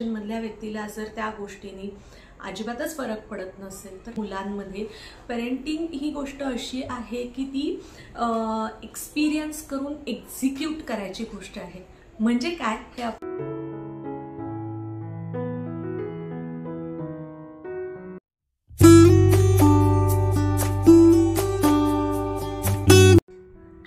मधल्या व्यक्तीला जर त्या गोष्टींनी अजिबातच फरक पडत नसेल तर मुलांमध्ये पेरेंटिंग ही गोष्ट अशी आहे की ती एक्सपिरियन्स करून एक्झिक्यूट करायची गोष्ट आहे. म्हणजे काय हे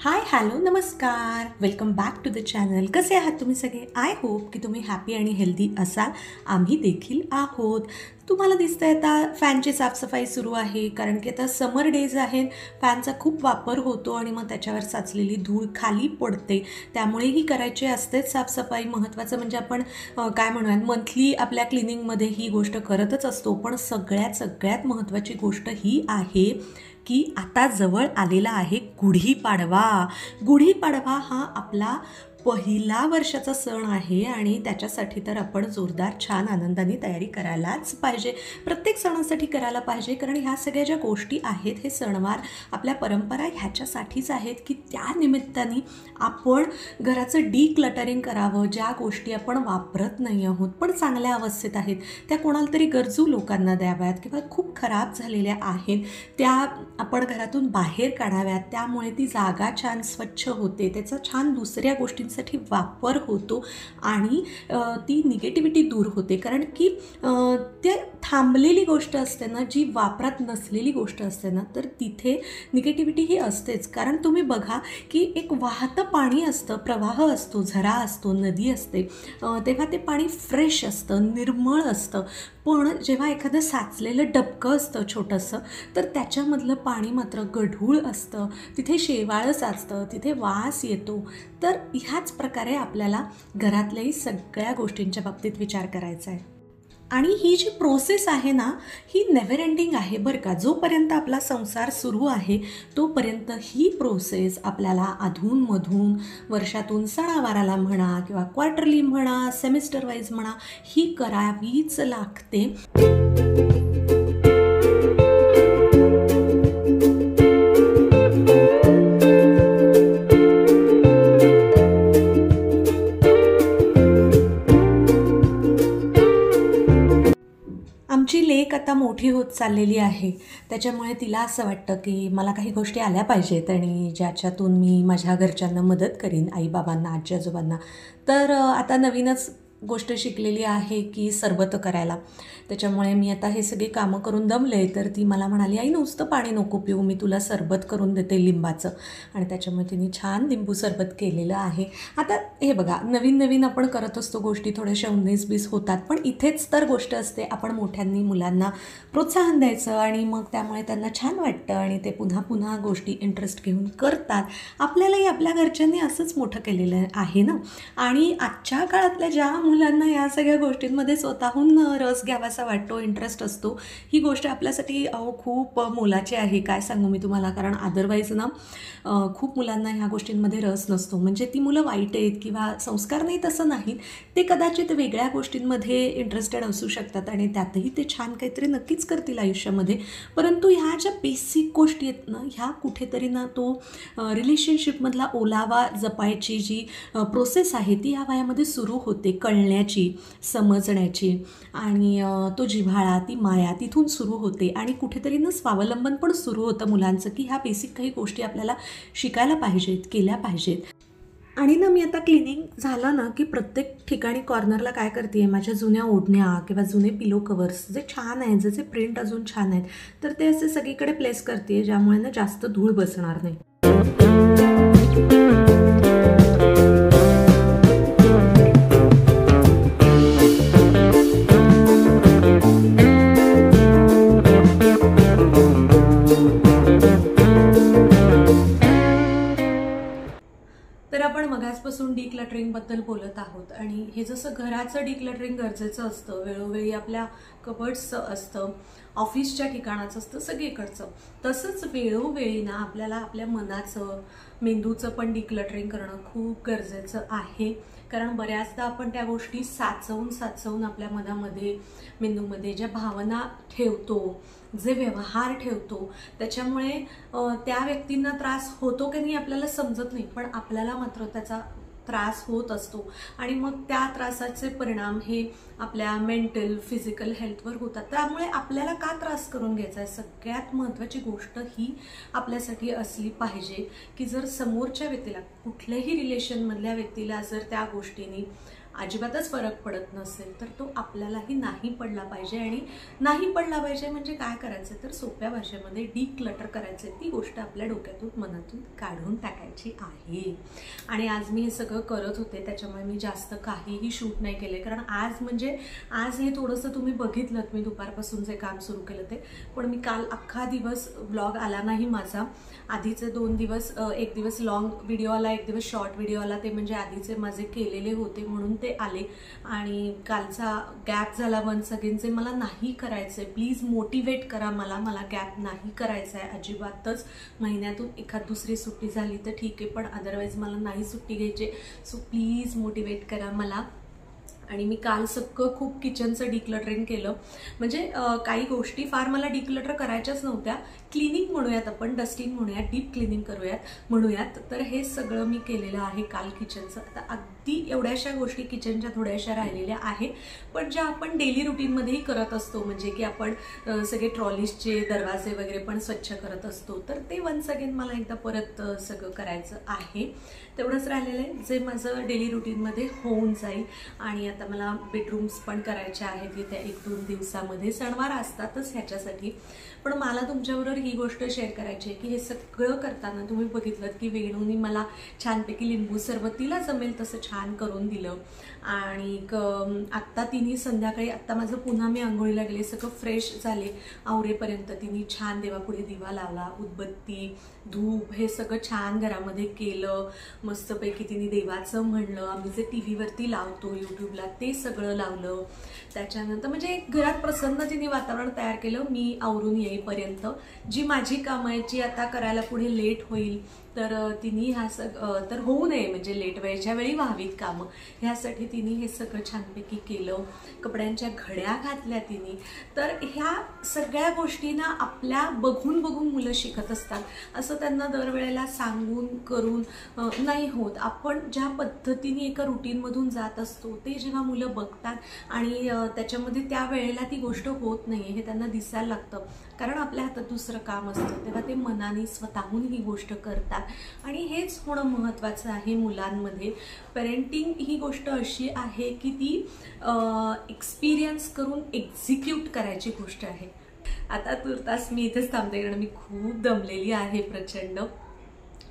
हाय हॅलो नमस्कार, welcome back to the channel. कसे आहात तुम्ही सगळे? आय होप की तुम्ही हॅपी आणि हेल्दी असाल. आम्ही देखील आहोत. तुम्हाला दिसतंय आता फॅनची साफसफाई सुरू आहे, कारण की आता समर डेज आहेत. फॅनचा खूप वापर होतो आणि मग त्याच्यावर साचलेली धूळ खाली पडते, त्यामुळेही करायची असतेच साफसफाई. महत्त्वाचं म्हणजे आपण काय म्हणूयात मंथली आपल्या क्लिनिंगमध्ये ही गोष्ट करतच असतो. पण सगळ्यात महत्त्वाची गोष्ट ही आहे की आता जवळ आलेला आहे गुढीपाडवा. गुढीपाडवा हा आपला पहिला वर्षाचा सण आहे आणि त्याच्यासाठी तर आपण जोरदार छान आनंदाने तयारी करायलाच पाहिजे. प्रत्येक सणासाठी करायला पाहिजे, कारण ह्या सगळ्या ज्या गोष्टी आहेत, हे सणवार आपल्या परंपरा ह्याच्यासाठीच आहेत की त्या निमित्ताने आपण घराचं डिक्लटरिंग करावं. ज्या गोष्टी आपण वापरत नाही आहोत पण चांगल्या अवस्थेत आहेत त्या कोणाला तरी गरजू लोकांना द्याव्यात, किंवा खूप खराब झालेल्या आहेत त्या आपण घरातून बाहेर काढाव्यात. त्यामुळे ती जागा छान स्वच्छ होते, त्याचा छान दुसऱ्या गोष्टींसाठी वापर होतो आणि ती निगेटिव्हिटी दूर होते. कारण की ते थांबलेली गोष्ट असते ना, जी वापरात नसलेली गोष्ट असते ना, तर तिथे निगेटिव्हिटी ही असतेच. कारण तुम्ही बघा की एक वाहतं पाणी असतं, प्रवाह असतो, झरा असतो, नदी असते, तेव्हा ते पाणी फ्रेश असतं, निर्मळ असतं. पण जेव्हा एखादं साचलेलं डबकं असतं छोटंसं, तर त्याच्यामधलं पाणी मात्र गढूळ असतं, तिथे शेवाळं साचतं, तिथे वास येतो. तर ह्याच प्रकारे आपल्याला घरातल्याही सगळ्या गोष्टींच्या बाबतीत विचार करायचा आहे. आणि ही जी प्रोसेस आहे ना, ही नेव्हर एंडिंग आहे बरं का. जोपर्यंत आपला संसार सुरू आहे तोपर्यंत ही प्रोसेस आपल्याला अधूनमधून वर्षातून सणावाराला म्हणा किंवा क्वार्टरली म्हणा, सेमिस्टर वाईज म्हणा, ही करावीच लागते. आमची लेक आता मोठी होत चाललेली आहे, त्याच्यामुळे तिला असं वाटतं की मला काही गोष्टी आल्या पाहिजेत आणि ज्याच्यातून मी माझ्या घरच्यांना मदत करीन, आईबाबांना, आजी आजोबांना. तर आता नवीनच गोष्ट शिकलेली आहे की सरबतं करायला. त्याच्यामुळे मी आता हे सगळी कामं करून दमले, तर ती मला म्हणाली, आई नुसतं पाणी नको पिऊ, मी तुला सरबत करून देते लिंबाचं. आणि त्याच्यामुळे तिने छान लिंबू सरबत केलेलं आहे. आता हे बघा, नवीन आपण करत असतो गोष्टी, थोड्याशा 19-20 होतात, पण इथेच तर गोष्ट असते, आपण मोठ्यांनी मुलांना प्रोत्साहन द्यायचं आणि मग त्यामुळे त्यांना छान वाटतं आणि ते पुन्हा गोष्टी इंटरेस्ट घेऊन करतात. आपल्यालाही आपल्या घरच्यांनी असंच मोठं केलेलं आहे ना. आणि आजच्या काळातल्या ज्या मुलांना या सगळ्या गोष्टींमध्ये स्वतःहून रस घ्यावासा वाटतो, इंटरेस्ट असतो, ही गोष्ट आपल्यासाठी खूप मोलाची आहे. काय सांगू मी तुम्हाला, कारण अदरवाईज ना खूप मुलांना ह्या गोष्टींमध्ये रस नसतो. म्हणजे ती मुलं वाईट आहेत किंवा संस्कार नाही तसं नाही, ते कदाचित वेगळ्या गोष्टींमध्ये इंटरेस्टेड असू शकतात आणि त्यातही ते छान काहीतरी नक्कीच करतील आयुष्यामध्ये. परंतु ह्या ज्या बेसिक गोष्टी आहेत ना, ह्या कुठेतरी ना तो रिलेशनशिपमधला ओलावा जपायची जी प्रोसेस आहे ती ह्या वयामध्ये सुरू होते, कळण्याची, समजण्याची. आणि तो जिव्हाळा, ती माया तिथून सुरू होते आणि कुठेतरी ना स्वावलंबन पण सुरू होतं मुलांचं, की ह्या बेसिक काही गोष्टी आपल्याला शिकायला पाहिजेत, केल्या पाहिजेत. आणि ना मी आता क्लिनिंग झालं ना की प्रत्येक ठिकाणी कॉर्नरला काय करते आहे, माझ्या जुन्या ओढण्या किंवा जुने पिलो कवर्स जे छान आहेत, ज्याचे प्रिंट अजून छान आहेत, तर ते असे सगळीकडे प्लेस करते आहे, ज्यामुळे ना जास्त धूळ बसणार नाही. तर आपण मगाचपासून डिक्लटरिंगबद्दल बोलत आहोत आणि हे जसं घराचं डिक्लटरिंग गरजेचं असतं, वेळोवेळी आपल्या कबर्ड्सचं असतं, ऑफिसच्या ठिकाणाचं असतं, सगळीकडचं, तसंच वेळोवेळी ना आपल्याला आपल्या मनाचं, मेंदूचं पण डिक्लटरिंग करणं खूप गरजेचं आहे. कारण बऱ्याचदा आपण त्या गोष्टी साचवून आपल्या मनामध्ये, मेंदूमध्ये ज्या भावना ठेवतो, जे व्यवहार ठेवतो, त्याच्यामुळे त्या व्यक्तींना त्रास होतो की नाही आपल्याला समजत नाही, पण आपल्याला मात्र त्याचा त्रास होत असतो आणि मग त्या त्रासाचे परिणाम हे आपल्या मेंटल फिजिकल हेल्थवर होतात. त्यामुळे आपल्याला का त्रास करून घ्यायचा आहे? सगळ्यात महत्त्वाची गोष्ट ही आपल्यासाठी असली पाहिजे की जर समोरच्या व्यक्तीला, कुठल्याही रिलेशनमधल्या व्यक्तीला जर त्या गोष्टीने अजिबातच फरक पडत नसेल तर तो आपल्यालाही नाही पडला पाहिजे. आणि नाही पडला पाहिजे म्हणजे काय करायचं तर सोप्या भाषेमध्ये डिक्लटर करायचं. ती गोष्ट आपल्या डोक्यातून मनातून काढून टाकायची आहे. आणि आज मी हे सगळं करत होते, त्याच्यामुळे मी जास्त काहीही शूट नाही केले, कारण आज हे थोडंसं तुम्ही बघितलं मी दुपारपासून जे काम सुरू केलं ते. पण मी काल अख्खा दिवस व्लॉग आला नाही माझा. आधीचे 2 दिवस, एक दिवस लॉंग व्हिडिओ आला, एक दिवस शॉर्ट व्हिडिओ आला. ते म्हणजे आधीचे माझे केलेले होते म्हणून ते आले. आणि कालचा गॅप झाला वन्स अगेन, जे मला नाही करायचं आहे. प्लीज मोटिवेट करा मला गॅप नाही करायचा आहे अजिबातच. महिन्यातून एखाद दुसरी सुट्टी झाली तर ठीक आहे, पण अदरवाईज मला नाही सुट्टी घ्यायची. सो प्लीज मोटिवेट करा मला. आणि मी काल सगळं खूप किचनचं डिक्लटरिंग केलं. म्हणजे काही गोष्टी फार मला डिक्लटर करायच्याच नव्हत्या. क्लिनिंग म्हणूयात आपण, डस्टिंग म्हणूयात, डीप क्लिनिंग म्हणूयात. तर हे सगळं मी केलेलं आहे काल किचनचं. आता अगदी एवढ्याशा गोष्टी किचनच्या थोड्याशा राहिलेल्या आहे, पण ज्या आपण डेली रुटीनमध्येही करत असतो. म्हणजे की आपण सगळे ट्रॉलीजचे दरवाजे वगैरे पण स्वच्छ करत असतो. तर ते वन्स अगेन मला एकदा परत सगळं करायचं आहे. तेवढंच राहिलेलं आहे जे माझं डेली रुटीनमध्ये होऊन जाईल. आणि आता मला बेडरूम्स पण करायचे आहेत येत्या 1-2 दिवसामध्ये. सणवार असतातच ह्याच्यासाठी, पण मला तुमच्याबरोबर ही गोष्ट शेअर करायची आहे की हे सगळं करताना तुम्ही बघितलं की वेणूनी मला छानपैकी लिंबू सरबत, तिला जमेल तसं छान करून दिलं. आणि आत्ता तिने संध्याकाळी, आत्ता माझं पुन्हा मी आंघोळीला गेले, सगळं फ्रेश झाले आवरेपर्यंत तिने छान देवापुढे दिवा लावला, उदबत्ती, धूप हे सगळं छान घरामध्ये केलं. मस्तपैकी तिने देवाचं म्हणलं. आम्ही जे टी व्हीवरती लावतो यूट्यूबला ते सगळं लावलं. त्याच्यानंतर म्हणजे घरात प्रसन्नतेने वातावरण तयार केलं. मी आवरून येईपर्यंत जी माझी कामं आहेत, जी आता करायला पुढे लेट होईल, तर तिने तर होऊ नये, म्हणजे लेट वेळच्या वेळी व्हावीत कामं, ह्यासाठी तिने हे सगळं छानपैकी केलं. कपड्यांच्या घड्या घातल्या तिने. तर ह्या सगळ्या गोष्टींना आपल्या बघून मुलं शिकत असतात. असं त्यांना दरवेळेला सांगून करून नाही होत. आपण ज्या पद्धतीने एका रुटीनमधून जात असतो ते जेव्हा मुलं बघतात आणि त्याच्यामध्ये त्या वेळेला ती गोष्ट होत नाही हे त्यांना दिसायला लागतं, कारण आपल्या हातात दुसरं काम असतं. तेव्हा ते मनाने स्वतःहून ही गोष्ट करतात. आणि हेच होणं महत्त्वाचं आहे मुलांमध्ये. पेरेंटिंग ही गोष्ट अशी आहे की ती एक्सपिरियन्स करून एक्झिक्यूट करायची गोष्ट आहे. आता तुर्तास मी इथेच थांबते, कारण मी खूप दमलेली आहे प्रचंड.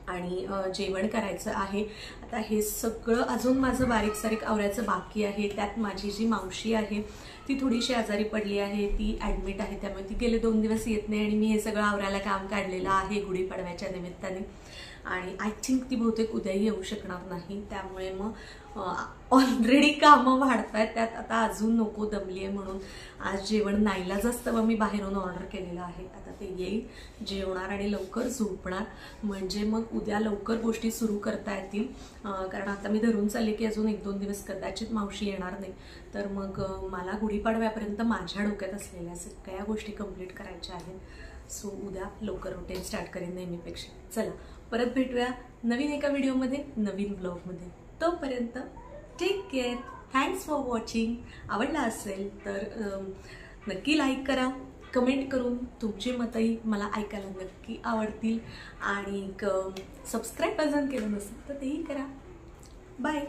आणि जेवण करायचं आहे. आता हे सगळं अजून माझं बारीक सारीक आवरायचं बाकी आहे. त्यात माझी जी मावशी आहे ती थोडीशी आजारी पडली आहे, ती ॲडमिट आहे, त्यामुळे ती गेले 2 दिवस येत नाही. आणि मी हे सगळं आवरायला काम काढलेलं आहे गुढीपाडव्याच्या निमित्ताने. आणि आय थिंक ती बहुतेक उद्याही येऊ शकणार नाही. त्यामुळे मग ऑलरेडी कामं वाढत आहेत, त्यात आता अजून नको दमली आहे म्हणून आज जेवण नाईलाज असतं मी बाहेरून ऑर्डर केलेलं आहे. आता ते येईल, जेवणार आणि लवकर झोपणार, म्हणजे मग उद्या लवकर गोष्टी सुरू करता येतील. कारण आता मी धरून चालले की अजून 1-2 दिवस कदाचित मावशी येणार नाही. तर मग मला गुढीपाडव्यापर्यंत माझ्या डोक्यात असलेल्या सगळ्या गोष्टी कंप्लीट करायच्या आहेत. सो उद्या लवकर रुटीन स्टार्ट करेन नेहमीपेक्षा. चला, परत भेटूया नवीन एका व्हिडिओमध्ये, नवीन ब्लॉगमध्ये. तोपर्यंत take care. Thanks for watching. आवडला असेल तर नक्की लाईक करा. कमेंट करून तुमची मतंही मला ऐकायला नक्की आवडतील. आणि सबस्क्राईब अजून केलं नसेल तर तेही करा. बाय.